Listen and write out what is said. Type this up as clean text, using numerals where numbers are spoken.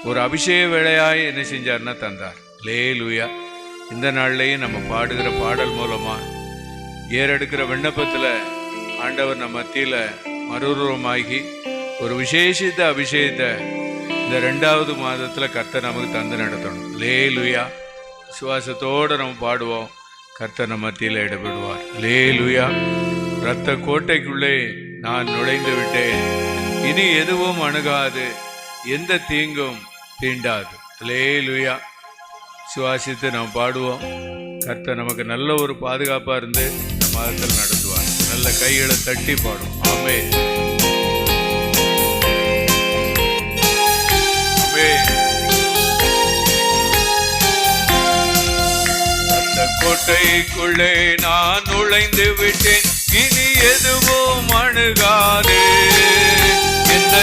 ஒரு அபிஷேக வேளையாய் என்ன செஞ்சார்னா தந்தார். லேலுயா. இந்த நாள்லையும் நம்ம பாடுகிற பாடல் மூலமா ஏறெடுக்கிற விண்ணப்பத்தில் ஆண்டவர் நம்ம மத்தியில் மறுரூபமாகி ஒரு விசேஷித்த அபிஷேகத்தை இந்த 2வது மாதத்தில் கர்த்தர் நமக்கு தந்து நடத்தணும். லேலுயா. விசுவாசத்தோடு நம்ம பாடுவோம். கர்த்தர் நம்ம மத்தியில் இடப்படுவார். லேலுயா. இரத்த கோட்டைக்குள்ளே நான் நுழைந்து விட்டேன், இனி எதுவும் அணுகாது, எந்த தீங்கும் தீண்டாது. லேலுயா. சுவாசித்து நாம் பாடுவோம். கர்த்தர் நமக்கு நல்ல ஒரு பாதுகாப்பாக இருந்து இந்த மாதத்தில் நடத்துவார். நல்ல கைகளை தட்டி பாடும். ஆமென். அந்த கோட்டைக்குள்ளே நான் நுழைந்து விட்டேன், இனி எதுவும் அணுகாது, எந்த